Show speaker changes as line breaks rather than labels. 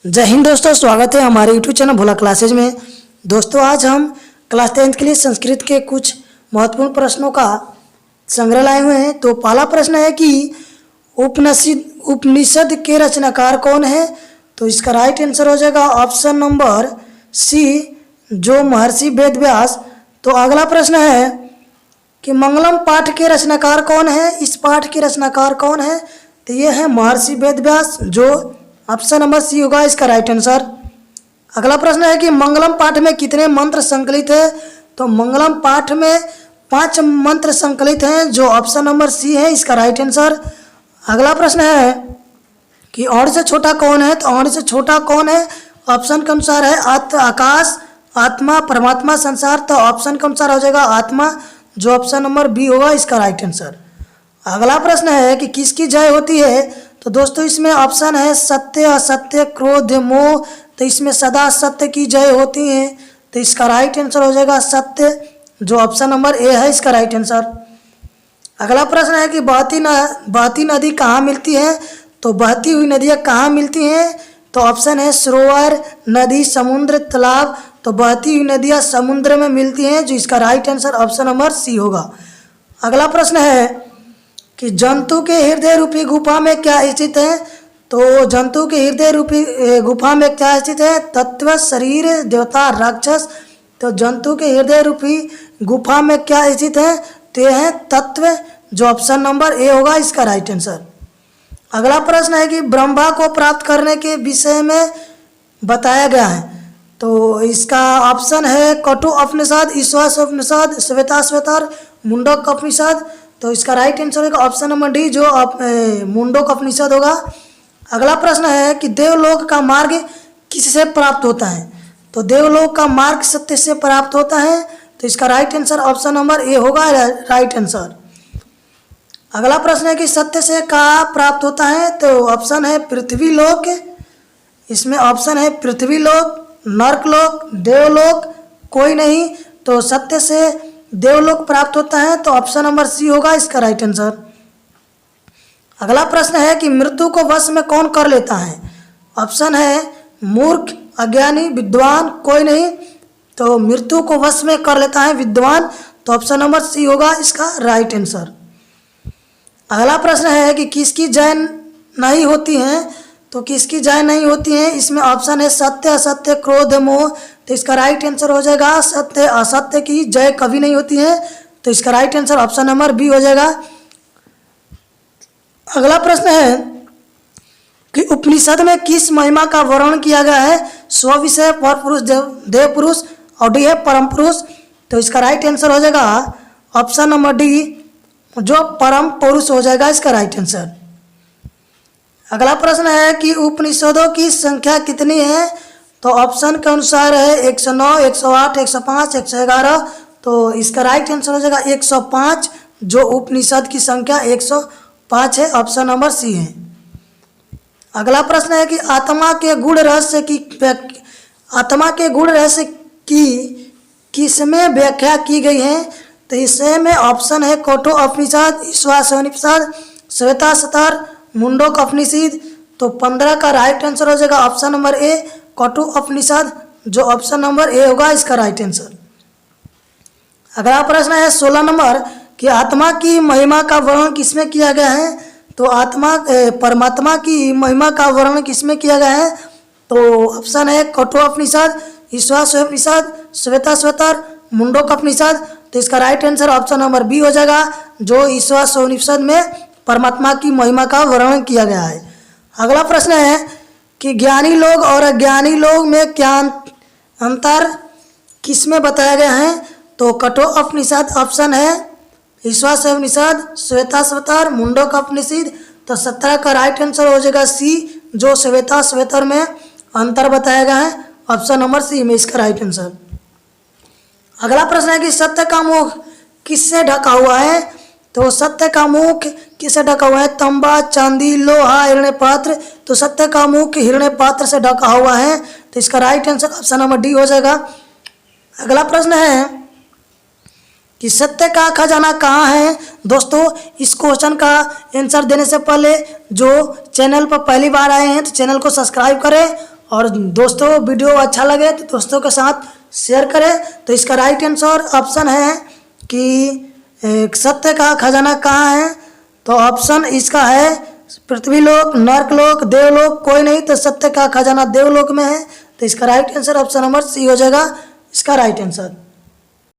जय हिंद दोस्तों, स्वागत है हमारे यूट्यूब चैनल भोला क्लासेज में। दोस्तों आज हम क्लास 10th के लिए संस्कृत के कुछ महत्वपूर्ण प्रश्नों का संग्रह लाए हुए हैं। तो पहला प्रश्न है कि उपनिषद के रचनाकार कौन है। तो इसका राइट आंसर हो जाएगा ऑप्शन नंबर सी, जो महर्षि वेद व्यास। तो अगला प्रश्न है कि मंगलम पाठ के रचनाकार कौन है। इस पाठ के रचनाकार कौन है, तो ये है महर्षि वेद व्यास, जो ऑप्शन नंबर सी होगा इसका राइट आंसर। अगला प्रश्न है कि मंगलम पाठ में कितने मंत्र संकलित है। तो मंगलम पाठ में 5 मंत्र संकलित हैं, जो ऑप्शन नंबर सी है इसका राइट आंसर। अगला प्रश्न है कि और से छोटा कौन है। तो और से छोटा कौन है, ऑप्शन के अनुसार है आकाश, आत्मा, परमात्मा, संसार। तो ऑप्शन के अनुसार हो जाएगा आत्मा, जो ऑप्शन नंबर बी होगा इसका राइट आंसर। अगला प्रश्न है कि किसकी जय होती है। तो दोस्तों इसमें ऑप्शन है सत्य, असत्य, क्रोध, मोह। तो इसमें सदा सत्य की जय होती है, तो इसका राइट आंसर हो जाएगा सत्य, जो ऑप्शन नंबर ए है इसका राइट आंसर। अगला प्रश्न है कि बहती नदी कहाँ मिलती है। तो बहती हुई नदियाँ कहाँ मिलती हैं। तो ऑप्शन है सरोवर, नदी, समुद्र, तालाब। तो बहती हुई नदियाँ समुद्र में मिलती हैं, जो इसका right answer option number C होगा। अगला प्रश्न है कि जंतु के हृदय रूपी गुफा में क्या स्थित है। तो जंतु के हृदय रूपी गुफा में क्या स्थित है। तत्व, शरीर, देवता, राक्षस। तो जंतु के हृदय रूपी गुफा में क्या स्थित है, तो यह है तत्व, जो ऑप्शन नंबर ए होगा इसका राइट आंसर। अगला प्रश्न है कि ब्रह्मा को प्राप्त करने के विषय में बताया गया है। तो इसका ऑप्शन है कटु उपनिषद, ईश्वास उपनिषद, श्वेताश्वतर, मुंडक उपनिषद। तो इसका राइट आंसर होगा ऑप्शन नंबर डी, जो मुंडक उपनिषद होगा। अगला प्रश्न है कि देवलोक का मार्ग किससे प्राप्त होता है। तो देवलोक का मार्ग सत्य से प्राप्त होता है, तो इसका right answer option number A होगा राइट आंसर। अगला प्रश्न है कि सत्य से कहाँ प्राप्त होता है। तो ऑप्शन है पृथ्वी लोक, इसमें ऑप्शन है पृथ्वी लोक, नर्कलोक, देवलोक, कोई नहीं। तो सत्य से देवलोक प्राप्त होता है, तो ऑप्शन नंबर सी होगा इसका राइट आंसर। अगला प्रश्न है कि मृत्यु को वश में कौन कर लेता है। ऑप्शन है मूर्ख, अज्ञानी, विद्वान, कोई नहीं। तो मृत्यु को वश में कर लेता है विद्वान, तो ऑप्शन नंबर सी होगा इसका राइट आंसर। अगला प्रश्न है कि किसकी जय नहीं होती है। तो किसकी जय नहीं होती है, इसमें ऑप्शन है सत्य, असत्य, क्रोध, मोह। तो इसका राइट आंसर हो जाएगा सत्य, असत्य की जय कभी नहीं होती है, तो इसका right answer option number B हो जाएगा। अगला प्रश्न है कि उपनिषद में किस महिमा का वर्णन किया गया है। स्व विषय, पर पुरुष, देव पुरुष, और डी है परम पुरुष। तो इसका राइट आंसर हो जाएगा ऑप्शन नंबर डी, जो परम पुरुष हो जाएगा इसका राइट आंसर। अगला प्रश्न है कि उपनिषदों की संख्या कितनी है। तो ऑप्शन के अनुसार है 109, 108, 105, 111। तो इसका राइट आंसर हो जाएगा 105, जो उपनिषद की संख्या 105 है, ऑप्शन नंबर सी है। अगला प्रश्न है कि आत्मा के गुण रहस्य की किसमें व्याख्या की गई है। तो इसमें ऑप्शन है कठोर उपनिषद, ईश्वास उपनिषद, श्वेताश्वतर, मुंडक उपनिषद। तो 15 का राइट आंसर हो जाएगा ऑप्शन नंबर ए, कटु उपनिषद, जो ऑप्शन नंबर ए होगा इसका राइट आंसर। अगला प्रश्न है 16 नंबर कि आत्मा की महिमा का वर्णन किसमें किया गया है। तो परमात्मा की महिमा का वर्णन किसमें किया गया है। तो ऑप्शन है कठु उपनिषद, ईश्वास उपनिषद, श्वेताश्वतर, मुंडक उपनिषद। तो इसका right answer option number B हो जाएगा, जो ईश्वास उपनिषद में परमात्मा की महिमा का वर्णन किया गया है। अगला प्रश्न है कि ज्ञानी लोग और अज्ञानी लोग में क्या अंतर किसमें बताया गया है। तो कठोर उपनिषद ऑप्शन है, ईश्वास उपनिषद, श्वेताश्वतर, मुंडक उपनिषद। तो 17 का राइट आंसर हो जाएगा सी, जो श्वेताश्वतर में अंतर बताया गया है, ऑप्शन नंबर सी में इसका राइट आंसर। अगला प्रश्न है कि सत्य का मुख किससे ढका हुआ है। तो सत्य का मुख किससे ढका हुआ है। तांबा, चांदी, लोहा, हिरण्य पात्र। तो सत्य का मुख हिरण्य पात्र से ढका हुआ है, तो इसका right answer option number D हो जाएगा। अगला प्रश्न है कि सत्य का खजाना कहाँ है। दोस्तों इस क्वेश्चन का आंसर देने से पहले जो चैनल पर पहली बार आए हैं तो चैनल को सब्सक्राइब करें और दोस्तों वीडियो अच्छा लगे तो दोस्तों के साथ शेयर करें। तो इसका राइट आंसर ऑप्शन है कि सत्य का खजाना कहाँ है, तो ऑप्शन इसका है पृथ्वीलोक, नर्कलोक, देवलोक, कोई नहीं, तो सत्य का खजाना देवलोक में है। तो इसका right answer option number C हो जाएगा इसका राइट आंसर।